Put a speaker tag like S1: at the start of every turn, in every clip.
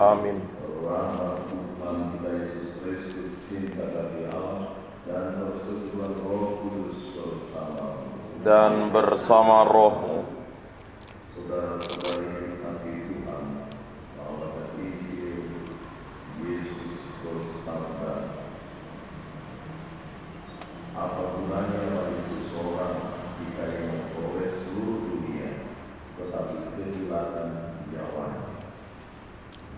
S1: Amin.
S2: Rahmat Tuhan kita Yesus Kristus, cinta kasih Allah, dan persekutuan Roh Kudus bersama
S1: dan bersama rohmu.
S2: Saudara-saudari kasih Tuhan, bahwa Injil Yesus bersabda, apa gunanya bagi seseorang jika ia memperoleh seluruh dunia, tetapi kehilangan nyawanya.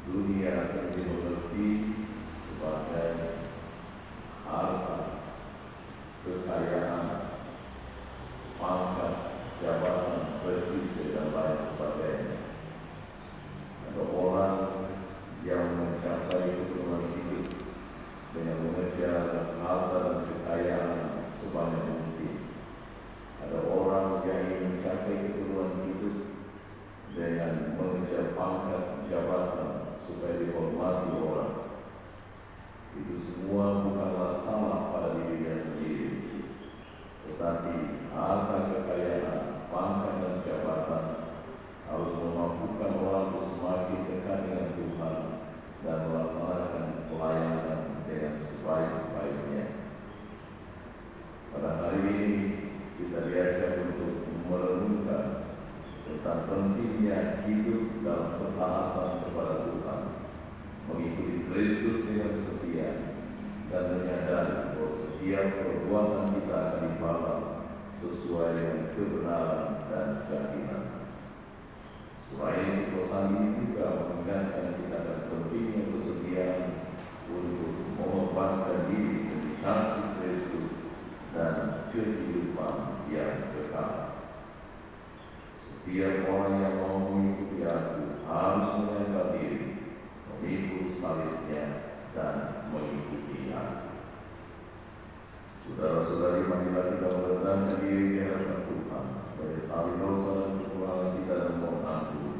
S2: Dunia sering dimengerti sebagai harta, kekayaan, pangkat, jabatan, prestise, dan lain sebagainya. Ada orang yang mencapai keturunan hidup dengan mengejar harta dan kekayaan sebanyak mungkin. Ada orang yang ingin mencapai keturunan hidup dengan mengejar pangkat, jabatan, supaya dihormati orang. Itu semua bukanlah salah pada dirinya sendiri, tetapi harta, kekayaan, pangkat, dan jabatan harus memampukan orang untuk semakin dekat dengan Tuhan dan melaksanakan pelayanan dengan sebaik-baiknya. Pada hari ini kita diajak untuk merenungkan tentang pentingnya hidup dalam ketaatan kepada Tuhan, mengikuti Kristus dengan setia, dan menyadari bahwa setiap perbuatan kita akan dibalas sesuai dengan kebenaran dan keadilan. Selain itu, pesan ini juga mengingatkan kita akan pentingnya kesetiaan untuk mengorbankan diri demi kasih Kristus dan kehidupan yang kekal. Setiap orang yang mau mengikuti Aku harus menyangkal diri, memikul salibnya, dan mengikuti Aku. Saudara-saudari, marilah kita merendahkan diri di hadapan Tuhan, menyesali dosa dan kekurangan kita dan mohon ampun,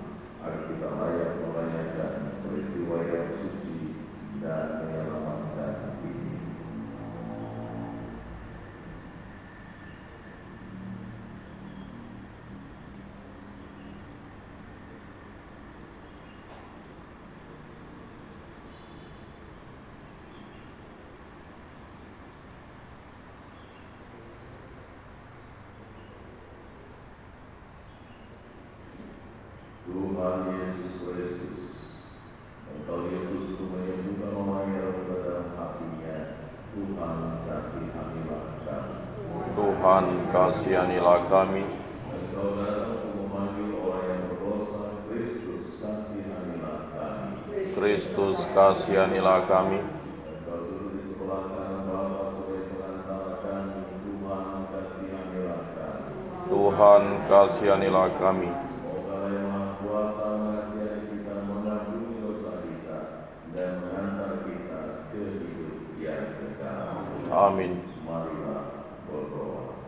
S2: agar kita layak merayakan peristiwa yang suci dan menyelamatkan ini. Tuhan Yesus Kristus, Engkau diutus untuk menyembuhkan orang yang luka dalam hatinya. Tuhan kasihanilah kami.
S1: Tuhan kasihanilah kami.
S2: Engkau datang untuk memanggil orang yang berdosa. Kristus kasihanilah kami.
S1: Kristus kasihanilah kami.
S2: Engkau duduk di sebelah kanan Bapa sebagai perantara kami. Tuhan kasihanilah kami.
S1: Tuhan kasihanilah kami.
S2: Kuasa mengasihani kita, mengampuni dosa kita, dan mengantar kita ke hidup yang kekal.
S1: Amin.
S2: Marilah berdoa.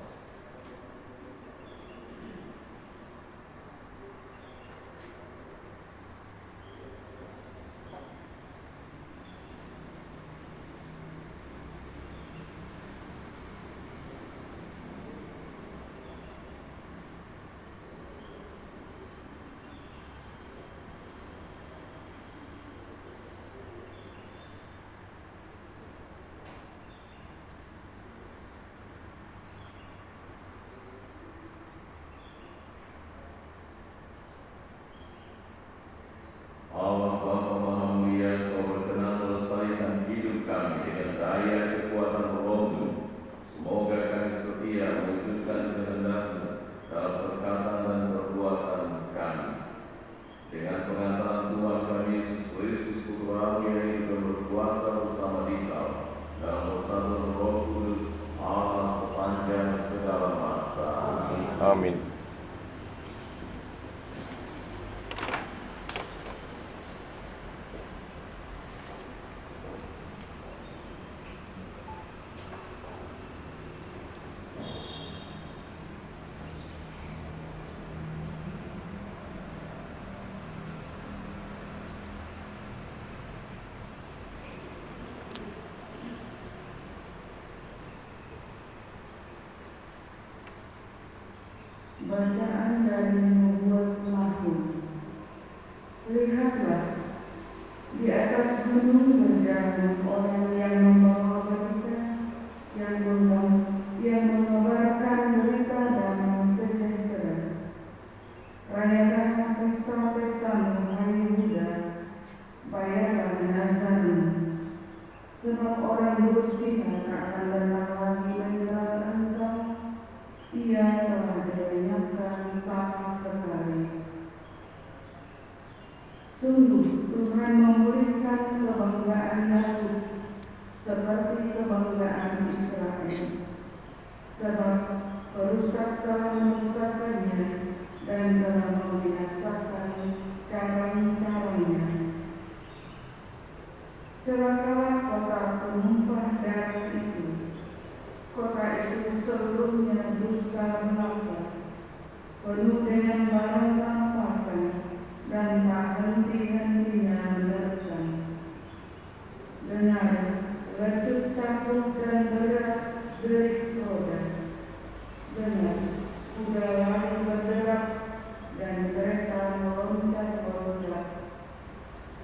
S2: Allah Bapa Maha Mulia, Kau berkenan melestarikan hidup kami dengan daya kekuatan Roh-Mu. Semoga kami setia mewujudkan kehendak-Mu dalam perkataan dan perbuatan kami. Dengan pengantaran Tuhan kami Yesus Kristus, Putra Allah yang hidup berkuasa bersama Dikau dalam persatuan Roh Kudus, Allah sepanjang segala masa.
S1: Amin.
S3: Bacaan dari Nubuat Mahfuz. Lihatlah, atas gunung berjalan orang yang membawa berita, yang mengabarkan berita damai sejahtera. Rayakanlah pesta-pestamu, hai Yehuda, bayarlah Nazarmu, sebab orang bersihah akan datang lagi meninggalkan engkau, ia telah dilenyapkan sama sekali. Sungguh Tuhan memberikan kebanggaan Yakub seperti kebanggaan Israel, sebab perusak telah merusakkannya dan telah membinasakan caranya. Celakalah kota penumpah darah itu, kota itu sebelumnya dusta belaka, penuh dengan barang rampasan dan tak henti-hentinya menerkam. Dengar, lecut cakung dan berat-berit roda. Dengar, kuda lari berderap dan kereta meloncat-loncat.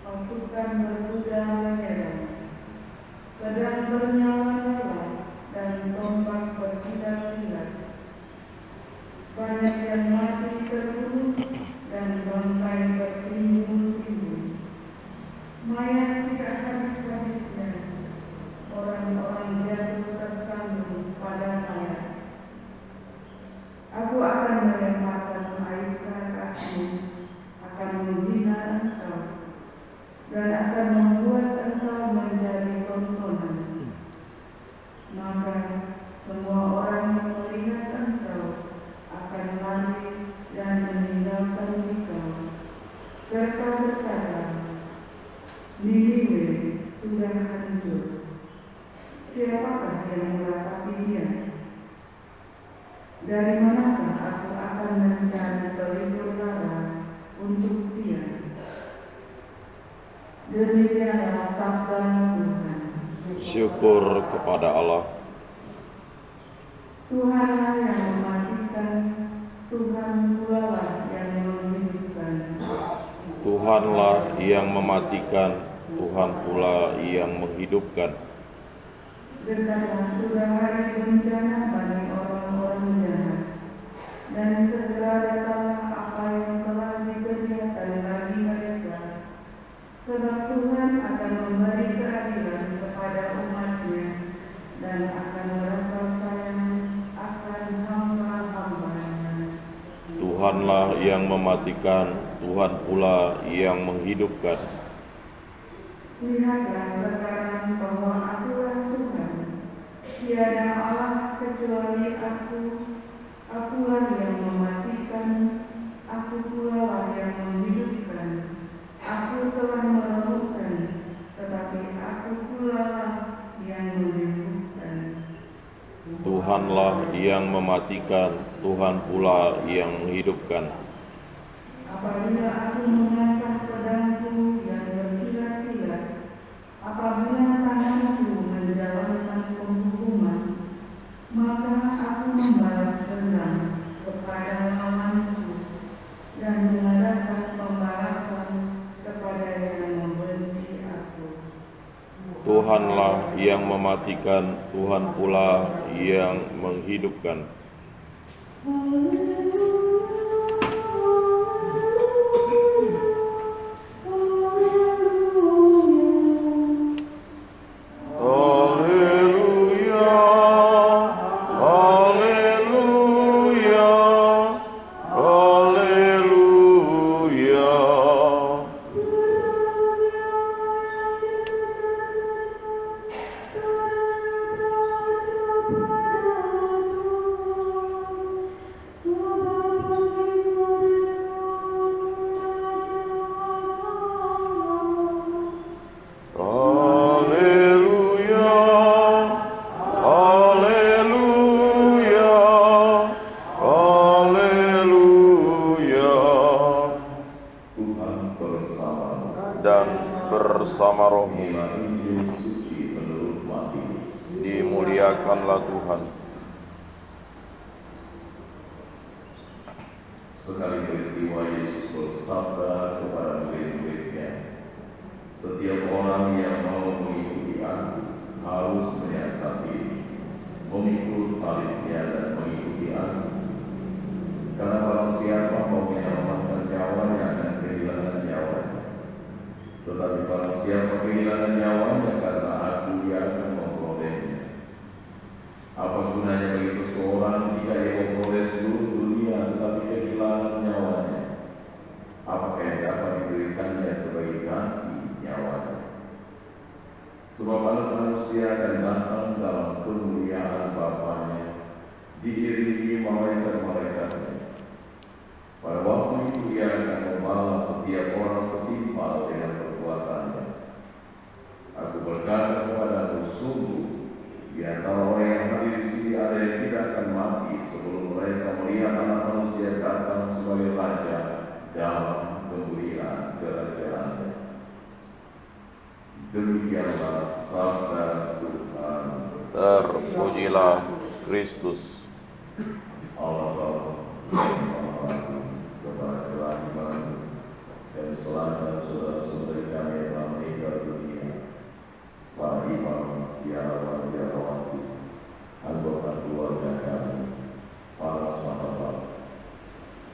S3: Pasukan berkuda menyerang, pedang bernyala-nyala dan tombak berkilat-kilat. Banyak yang mati terbunuh dan bangkai bertimbun-timbun. Mayat tidak habis-habisnya, orang-orang jatuh tersandung pada mayat. Aku akan melemparkan air kerakasmu, akan menghina engkau, dan akan membuat engkau menjadi tontonan. Maka semua orang yang melihat engkau akan lari dan meninggalkan engkau, serta berkata, Niniwe sudah hancur. Siapakah yang meratapi dia? Dari manakah aku akan mencari pelipur lara untuk dia? Demikianlah sabda Tuhan.
S1: Syukur kepada Allah.
S3: Tuhanlah yang mematikan, Tuhan pula lah yang menghidupkan.
S1: Tuhanlah yang mematikan, Tuhan pula yang menghidupkan.
S3: Dekatlah sudah hari bencana bagi orang-orang jahat, dan segera datanglah apa yang telah disediakan bagi mereka. Sebab Tuhan akan memberi keadilan kepada umat-Nya dan akan merasa sayang akan hamba-hamba-Nya.
S1: Tuhanlah yang mematikan, Tuhan pula yang menghidupkan.
S3: Lihatlah sekarang bahwa akulah Tuhan, tiada Allah kecuali aku. Akulah yang mematikan, aku pula lah yang menghidupkan. Aku telah meremukkan, tetapi aku pula lah yang menyembuhkan.
S1: Tuhanlah yang mematikan, Tuhan pula yang menghidupkan.
S3: Apabila aku mengasah pedangku yang berkilat-kilat, apabila tanganku menjalankan penghukuman, maka aku membalas dendam kepada lawanku dan mengadakan pembalasan kepada yang membenci aku.
S1: Tuhanlah yang mematikan, Tuhan pula yang menghidupkan. Dan bersama rohmu. Dimuliakanlah Tuhan.
S2: Sekali peristiwa Yesus bersabda kepada murid-muridnya, Setiap orang yang mau mengikuti Aku harus menyatakan diri, memikul salibnya dan mengikuti Aku. Karena barang siapa mau menyelamatkan nyawanya akan kehilangan nyawanya. Tetapi barang siapa kehilangan nyawanya karena Aku, dia akan memperolehnya. Apa gunanya bagi seseorang jika ia memperoleh seluruh dunia tetapi kehilangan nyawanya? Apakah yang dapat diberikannya sebagai ganti nyawanya? Sebab Anak Manusia akan datang dalam kemuliaan Bapa-Nya, diiringi malaikat-malaikatnya. Pada waktu itu ia akan membalas setiap orang setimpal dengan perbuatannya. Aku berkata kepadamu, sungguh di antara orang yang hadir di sini ada yang tidak akan mati sebelum mereka melihat Anak Manusia datang sebagai Raja dalam kemuliaan kerajaannya. Demikianlah sabda Tuhan.
S1: Terpujilah Kristus.
S2: Allah Bapa yang Maha Agung, kepada kelahiran dan selatan saudara-saudari kami yang telah meninggal dunia, para imam, biarawan-biarawati, anggota keluarga kami, para sahabat,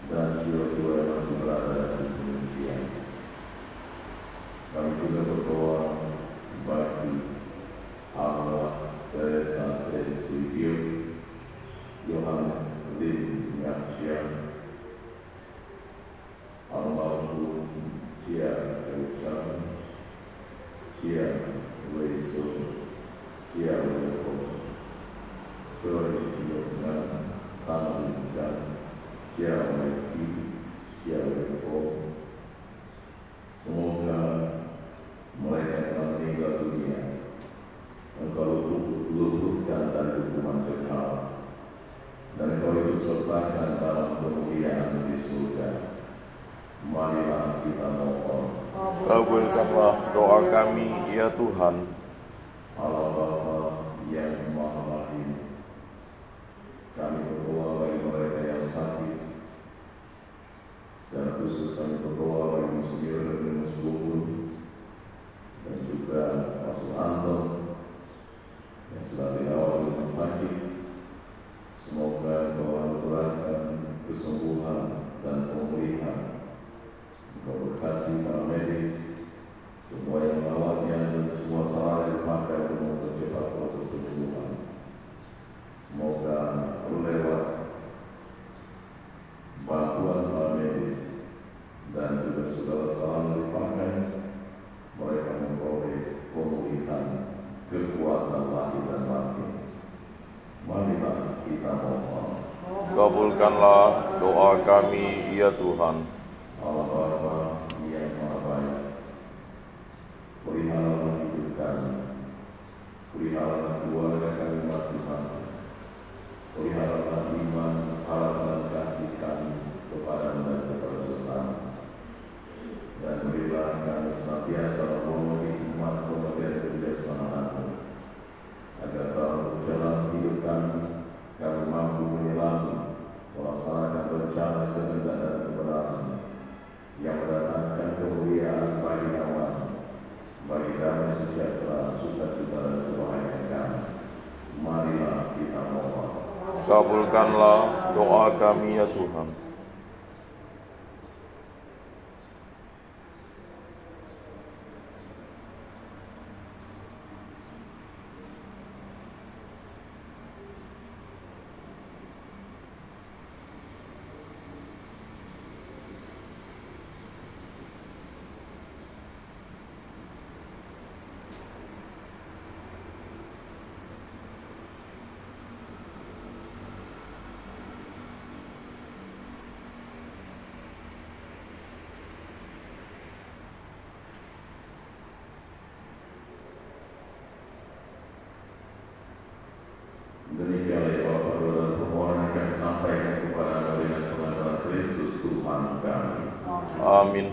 S2: dan jiwa-jiwa yang masih berada di dunia. Kami juga berdoa bagi Allah, Teresa Tresvio, Yohanes Lim Yaksyan, almarhum Cia Eucan, Cia Weiso, Cia Weko, Joy Yogan, Tanah Cia Weki, Cia Weko. Semoga mereka telah meninggal dunia Engkau luluhkan dari hukuman kekal, dan Engkau ikut sertakan dalam kemuliaan di surga. Marilah kita mohon.
S1: Kabulkanlah doa kami, ya Tuhan.
S2: Allah Bapa yang Maha Rahim, kami berdoa bagi mereka yang sakit. Secara khusus kami berdoa bagi Monsignor dan Monsignor, dan juga Pastor Anton yang sedang dirawat di rumah sakit. Semoga Engkau anugerahkan kesembuhan dan pemulihan. Engkau berkati para medis, semua yang merawatnya, dan semua sarana yang dipakai untuk mempercepat proses penyembuhan. Semoga lewat bantuan para medis dan juga segala sarana yang dipakai, mereka memperoleh pemulihan, kekuatan lahir dan batin. Marilah kita mohon.
S1: Kabulkanlah doa kami, ya Tuhan.
S2: Allah Bapa yang Maha Baik, peliharalah hidup kami, peliharalah keluarga kami masing-masing, peliharalah iman, harapan dan kasih kami kepada dan kepada sesama, dan berilah kami senantiasa memenuhi hikmat pengertian kebijaksanaan-Mu, agar dalam perjalanan hidup kami mampu menyelami, melaksanakan rencana kehendak dan kebenaran yang mendatangkan kemuliaan bagi nama, bagi damai sejahtera, sukacita dan kebahagiaan kami. Marilah kita mohon.
S1: Kabulkanlah doa kami, ya Tuhan.
S2: Demikianlah Bapak dan permohonan yang sampaikan kepada Anda dengan pengakuan Kristus Tuhan kami.
S1: Amin.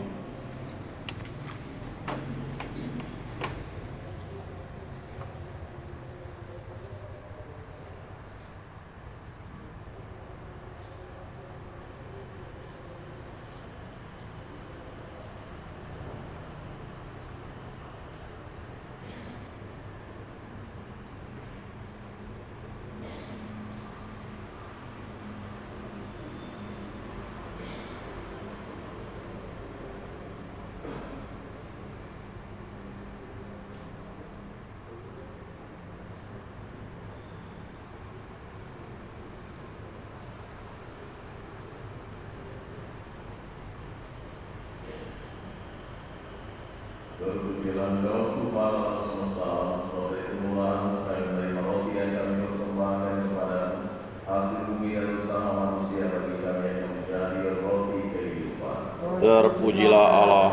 S2: Tuhan Kau Tuhan Allah semesta alam sebagai permulaan kami menerima roti yang kami persembahkan kepadamu, hasil bumi dan usaha manusia bagi kami yang menjadi roti kehidupan.
S1: Terpujilah Allah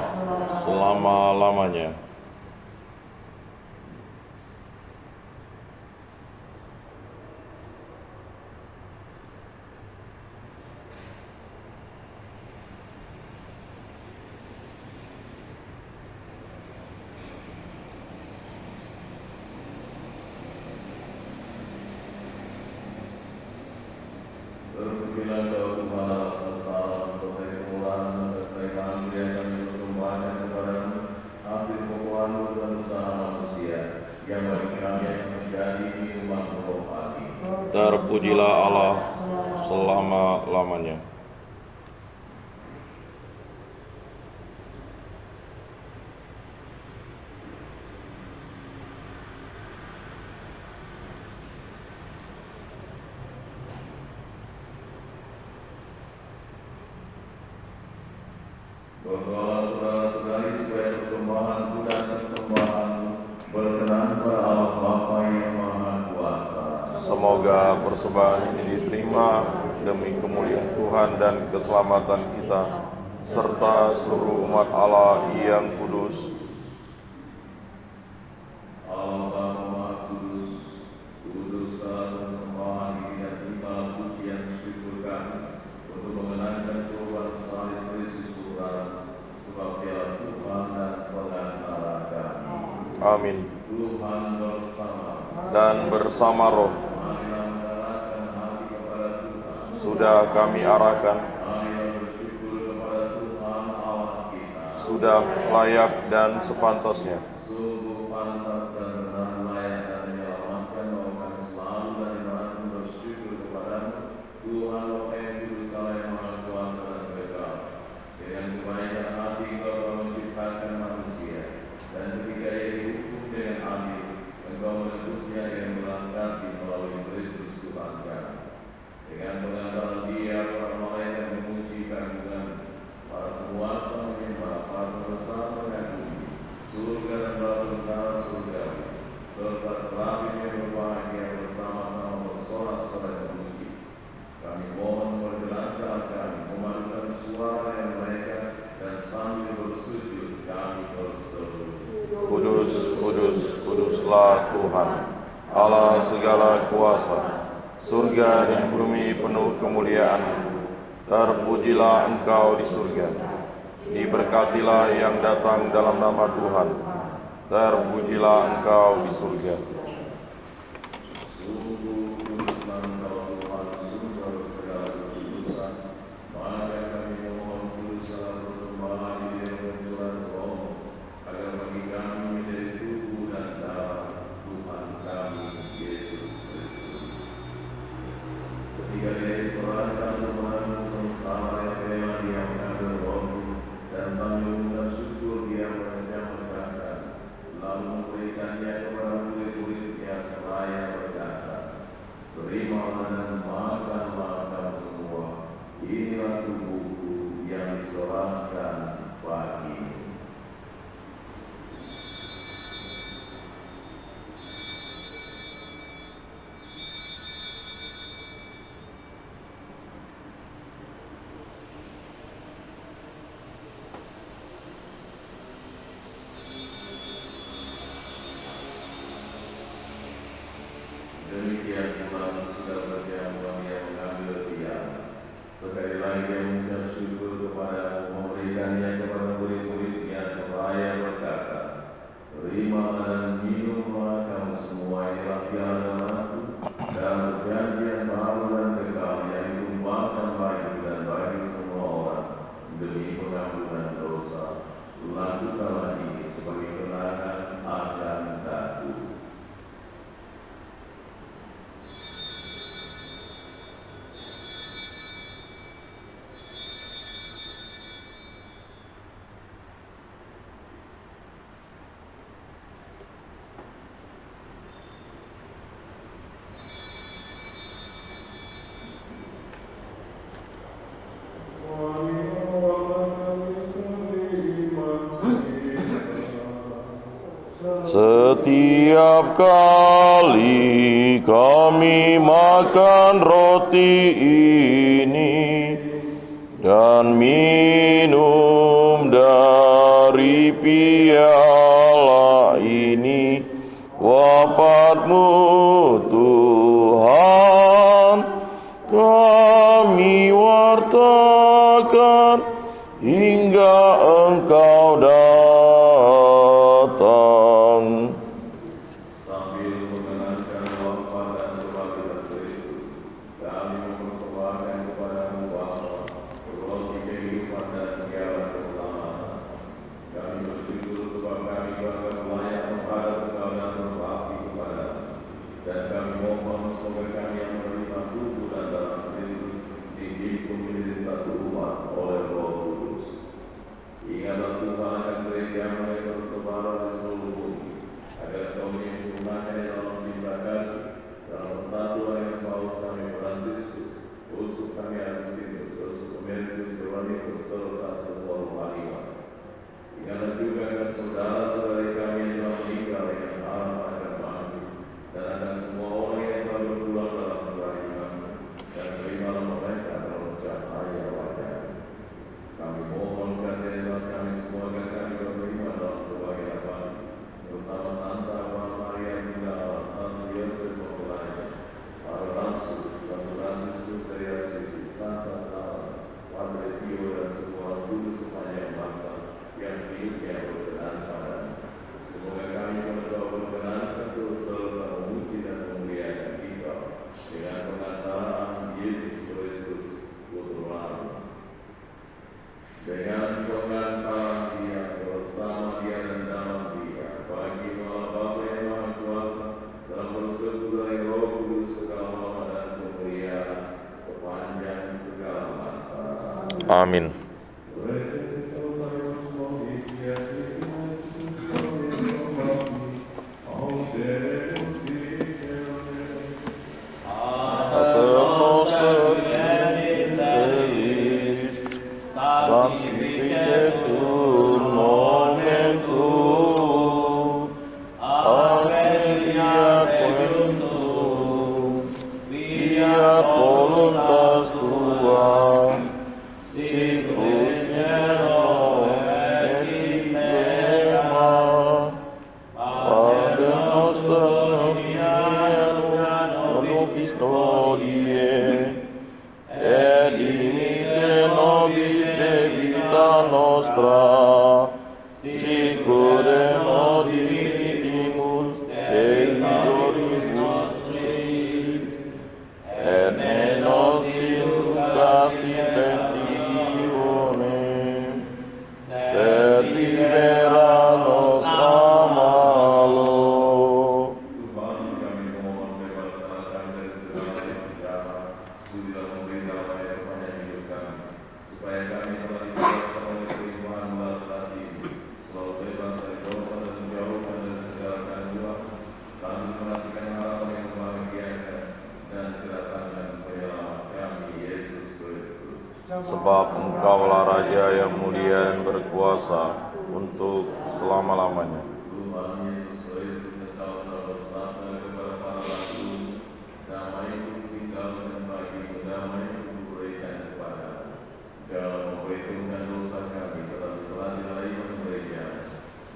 S1: selama-lamanya.
S2: Terpujilah Kau Tuhan Allah semesta alam sebagai permulaan dan kami yang kami persembahkan kepadamu, hasil pokok dan usaha manusia yang bagi kami yang menjadi minuman rohani.
S1: Terpujilah Allah selama-lamanya.
S2: Berdoa saudara-saudari supaya persembahanku dan persembahanmu berkenan pada Allah Bapa yang Maha Kuasa.
S1: Semoga persembahan ini diterima demi kemuliaan Tuhan dan keselamatan kita, serta seluruh umat Allah yang kudus.
S2: Allah Bapa Maha Kudus, kuduslah persembahan ini dan terima pujian syukur kami untuk mengenangkan korban salib Kristus Tuhan sebab Dia Tuhan dan pengantara kami.
S1: Amin.
S2: Tuhan bersama
S1: Dan bersama roh
S2: marilah mengarahkan hati kepada Tuhan.
S1: sudah kami arahkan,
S2: Marilah bersyukur kepada Tuhan Allah kita.
S1: sudah layak dan sepantasnya.
S2: Sungguh pantas dan benar layak dan menyelamatkan bahwa kami selalu dan dimanapun bersyukur kepadamu, Tuhan Bapa yang kudus Allah yang Maha Kuasa dan kekal. Dengan kebaikan hati Engkau telah menciptakan manusia, dan ketika ia dihukum dengan adil, Engkau menebusnya dengan belas kasih melalui Kristus Tuhan kami. Dengan pengantaran Dia, para malaikat memuji keagungan, para penguasa menyembah, para pengusaha mengagumi, surga dan bala tentara surgawi, serta serafim yang berbahagia bersama-sama bersorak-sorai memuji. Kami mohon perkenankan kami memadukan suara yang mereka dan sambil bersujud kami berseru.
S1: Kudus, kudus, kuduslah Tuhan, Allah segala kuasa. Surga dan bumi penuh kemuliaan. Terpujilah Engkau di surga. Diberkatilah yang datang dalam nama Tuhan. Terpujilah Engkau di surga.
S2: Sungguh kuduslah Engkau Tuhan, sumber segala kekudusan. Maka kami mohon kuduslah persembahan ini yang berjualan roh, agar bagi kami menjadi tubuh dan darah Tuhan kami Yesus Kristus. Ketika Dia diserahkan Tuhan sengsara yang rela Dia mengambil roti dan sambil mengucap syukur Dia memecah-mecahkan, lalu memberikannya kepada murid-murid
S1: Setiap kali kami makan roti ini dan minum dari piala ini, wafat-Mu Tuhan kami wartakan hingga Engkau datang.
S2: Sambil mengenangkan wafat dan kebangkitan Kristus, kami mempersembahkan kepada-Mu Bapa roti kehidupan dan piala keselamatan. Kami bersyukur sebab kami bangga layak menghadap Engkau dan berbakti kepada-Mu. Dan kami mohon semoga kami yang menerima tubuh dan darah Kristus dihimpun menjadi satu umat oleh Roh Kudus. Ingatlah Tuhan akan gereja-Mu yang tersebar di seluruh bumi, agar Kau menyempurnakan dalam cinta kasih, dalam persatuan yang Paus kami Fransiskus, Uskup kami Agustinus, Uskup Emeritus Hieronymus, serta semua rohaniwan. Ingatlah juga akan saudara-saudari kami yang telah meninggal dengan harapan akan bangkit, dan akan semua orang yang telah berpulang dalam kerahiman-Mu, dan terimalah mereka dalam cahaya wajah-Mu. Kami mohon kasih-Mu kami semua agar kami berterima dalam kebahagiaan Bapa bersama Santa Maria Bunda Allah, Santo Yosef Mempelai, para rasul, Santo Fransiskus dari Assisi, Santa Clara, Padre Pio dan semua kudus sepanjang masa yang hidupnya berkenan pada-Mu. Semoga kami berdoa berkenan terus serta memuji dan memuliakan Engkau dengan pengantaran Yesus Kristus Putra Allah. Dengan pengantaran Dia, bersama Dia dan dalam Dia, bagi Allah Bapa yang Maha Kuasa, dalam bersekutu dari Roh Kudus segala hormat dan kemuliaan sepanjang segala masa.
S1: Amin. Sanctificetur momentum, Amelia quentum, via voluntas Tua, sicut cielo et in terra, Pater nostrum quotidianum nobis hodie, et dimitte nobis debita nostra, sicur nos dimittimus debitoribus nostris, et ne nos inducas in tentationem, sed libera nos a malo.
S2: Tuhan, kami mohon bebaskan kami dari segala yang jahat, sudilah memberi damai sepanjang hidup kami, supaya kami telah dibuatkan oleh kelimpahan belas kasih-Mu, selalu bebas dari dosa dan menjauhkan dari segala gangguan, sambil menantikan harapan yang membahagiakan dan kedatangan penyelamat kami, Yesus Kristus.
S1: Sebab Engkaulah Raja yang mulia dan berkuasa untuk selama-lamanya.
S2: Tuhan Yesus Kristus, Engkau telah bersabda kepada para rasul, damai-Ku tinggalkan bagimu, damai-Ku berikan kepadamu. Janganlah memperhitungkan dosa kami, tetapi telah dilahirkan gereja,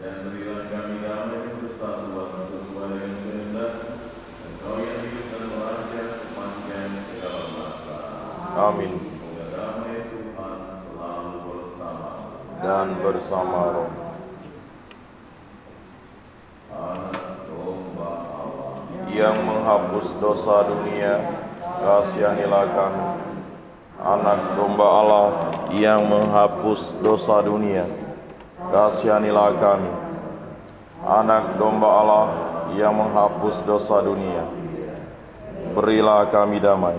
S2: dan berilah kami damai untuk satuan sesuai dengan kehendak-Mu. Engkau yang hidup dan meraja sepanjang segala masa.
S1: Amin.
S2: Semoga damai Tuhan selalu bersama-Mu.
S1: Dan bersama roh.
S2: Anak domba Allah,
S1: Yang menghapus dosa dunia, kasihanilah kami. Anak domba Allah yang menghapus dosa dunia, kasihanilah kami. Anak domba Allah yang menghapus dosa dunia, berilah kami damai.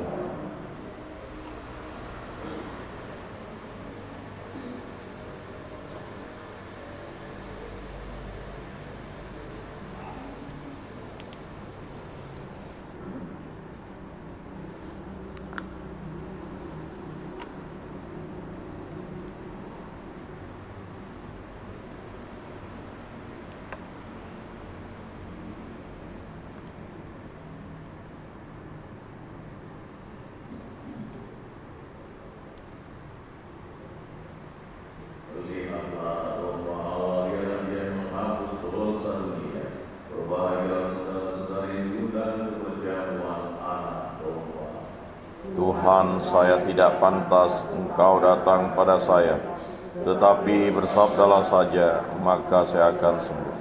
S1: saya tidak pantas Engkau datang pada saya, tetapi bersabdalah saja, maka saya akan sembuh.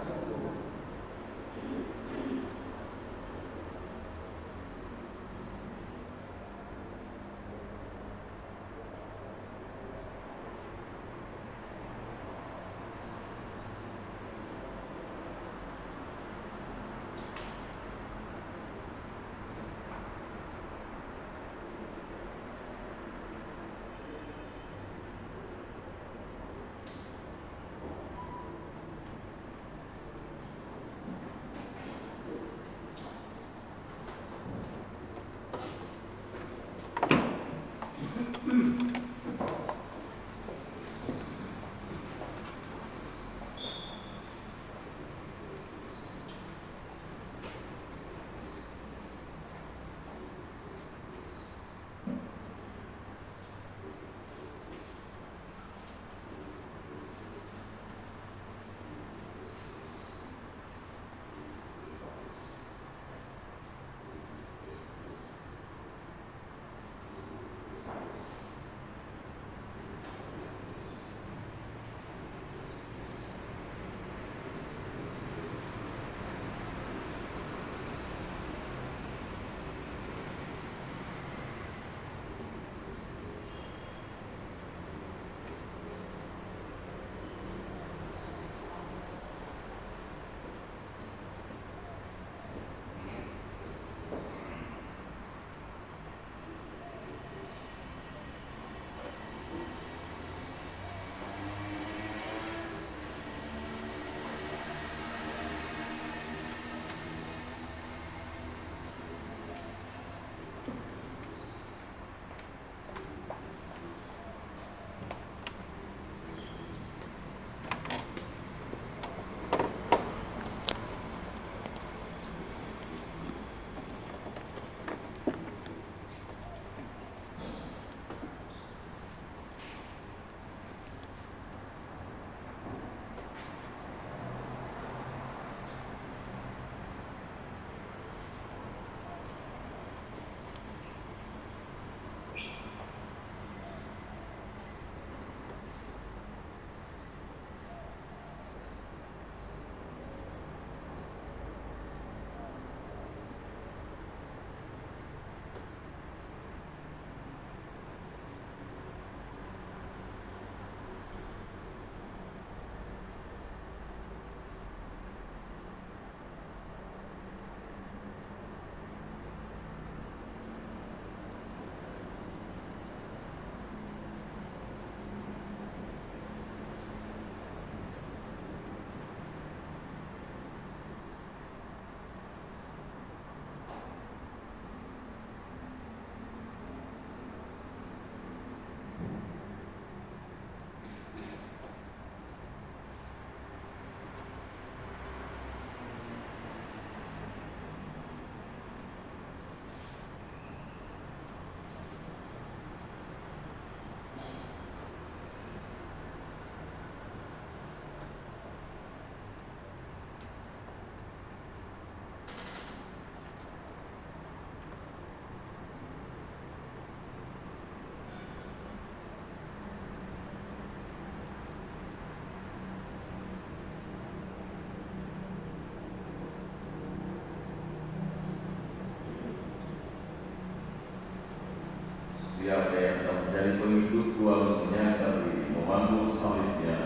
S2: Siapa yang akan menjadi pengikutku harus menyangkal diri, memandul salibnya,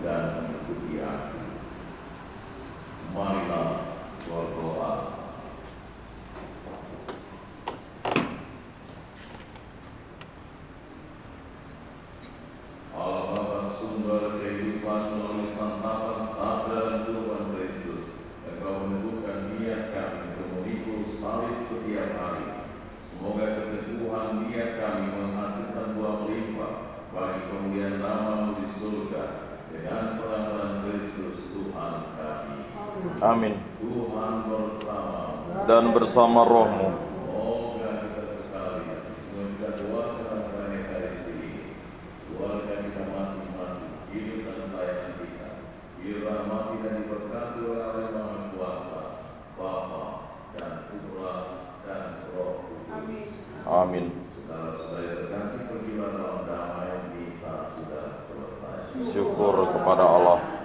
S2: dan mengikuti aku. Marilah berdoa. Allah Bapa sumber kehidupan melalui santapan sabda dan Tuhan Kristus, Engkau menentukan niat kami untuk memikul salib setiap hari. Semoga keteguhan niat kami menghasilkan buah melimpah bagi kemuliaan nama-Mu di surga dengan pengampunan Kristus Tuhan kami.
S1: Amin.
S2: Tuhan bersama
S1: Dan bersama rohmu.
S2: semoga kita sekalian semoga doa dalam Ekaristi ini keluarga kita masing-masing hidup dan pelayanan kita dirahmati dan diberkati oleh Allah yang Maha Kuasa, Bapa dan Putra dan Roh Kudus.
S1: Amin.
S2: Saudara-saudara
S1: Syukur kepada Allah.